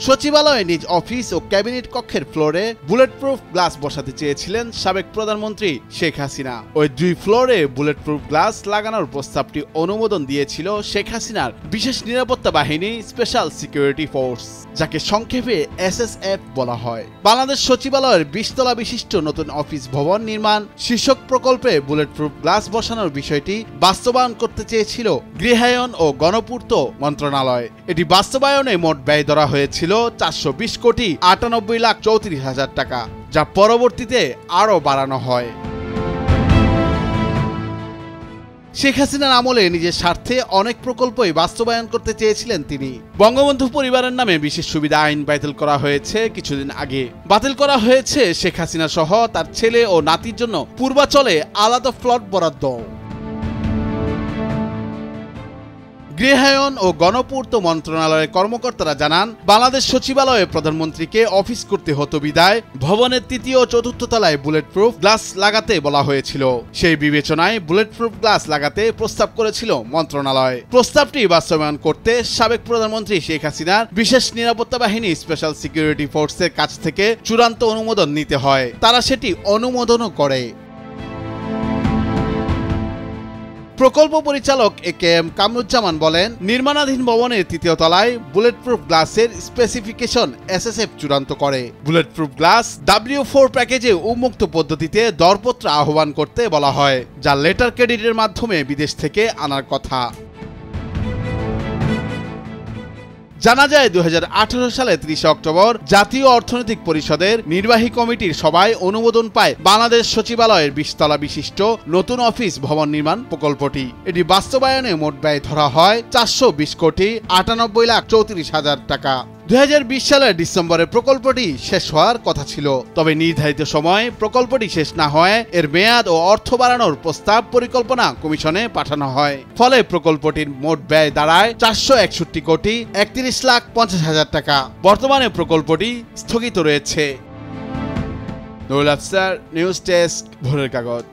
সচিবালয়ে নিজ অফিস ও ক্যাবিনেট কক্ষের ফ্লোরে বুলেট প্রুফ গ্লাস বসাতে চেয়েছিলেন সাবেক প্রধানমন্ত্রী শেখ হাসিনা। ওই 2 ফ্লোরে বুলেট প্রুফ গ্লাস লাগানোর প্রস্তাবটি অনুমোদন দিয়েছিল শেখ হাসিনার বিশেষ নিরাপত্তা বাহিনী স্পেশাল সিকিউরিটি ফোর্স, যাকে সংক্ষেপে SSF বলা হয়। বাংলাদেশ সচিবালয়ের 20 তলা বিশিষ্ট নতুন অফিস ভবন নির্মাণ শীর্ষক প্রকল্পে বুলেট প্রুফ গ্লাস বসানোর বিষয়টি বাস্তবায়ন করতে চেয়েছিল গৃহায়ন ও গণপূর্ত মন্ত্রণালয়। এটি বাস্তবায়নে মোট ব্যয় ধরা হয়েছিল 420,98,34,000 টাকা, যা পরবর্তীতে আরও বাড়ানো হয়। শেখ হাসিনার আমলে নিজের স্বার্থে অনেক প্রকল্পই বাস্তবায়ন করতে চেয়েছিলেন তিনি। বঙ্গবন্ধু পরিবারের নামে বিশেষ সুবিধা আইন বাতিল করা হয়েছে কিছুদিন আগে। বাতিল করা হয়েছে শেখ হাসিনা সহ তার ছেলে ও নাতির জন্য পূর্বাচলে আলাদা প্লট বরাদ্দ। গৃহায়ন ও গণপূর্ত মন্ত্রণালয়ের কর্মকর্তারা জানান, বাংলাদেশ সচিবালয়ে প্রধানমন্ত্রীকে অফিস করতে হতো বিদায় ভবনের 3য় ও 4র্থ তলায় বুলেট প্রুফ গ্লাস লাগাতে বলা হয়েছিল। সেই বিবেচনায় বুলেট প্রুফ গ্লাস লাগাতে প্রস্তাব করেছিল মন্ত্রণালয়। প্রস্তাবটি বাস্তবায়ন করতে সাবেক প্রধানমন্ত্রী শেখ হাসিনার বিশেষ নিরাপত্তা বাহিনী স্পেশাল সিকিউরিটি ফোর্সের কাছ থেকে চূড়ান্ত অনুমোদন নিতে হয়। তারা সেটি অনুমোদনও করে। প্রকল্প পরিচালক AKM কামরুজ্জামান বলেন, নির্মাণাধীন ভবনের 3য় তলায় বুলেট প্রুফ গ্লাসের স্পেসিফিকেশন SSF চূড়ান্ত করে। বুলেট প্রুফ গ্লাস W4 প্যাকেজে উন্মুক্ত পদ্ধতিতে দরপত্র আহ্বান করতে বলা হয়, যা লেটার ক্রেডিটের মাধ্যমে বিদেশ থেকে আনার কথা। জানা যায় 2018 সালে 30 অক্টোবর জাতীয় অর্থনৈতিক পরিষদের নির্বাহী কমিটির সভায় অনুমোদন পায় বাংলাদেশ সচিবালয়ের 20 তলা বিশিষ্ট নতুন অফিস ভবন নির্মাণ প্রকল্পটি। এটি বাস্তবায়নে মোট ব্যয় ধরা হয় 420,98,34,000 টাকা। 2020 সালের ডিসেম্বরে প্রকল্পটি শেষ হওয়ার কথা ছিল, তবে নির্ধারিত সময় প্রকল্পটি শেষ না হয় এর মেয়াদ ও অর্থ বাড়ানোর প্রস্তাব পরিকল্পনা কমিশনে পাঠানো হয়। ফলে প্রকল্পটির মোট ব্যয় দাঁড়ায় 461,31,50,000 টাকা। বর্তমানে প্রকল্পটি স্থগিত রয়েছে। নুরুল আফসার, নিউজ ডেস্ক, ভোরের কাগজ।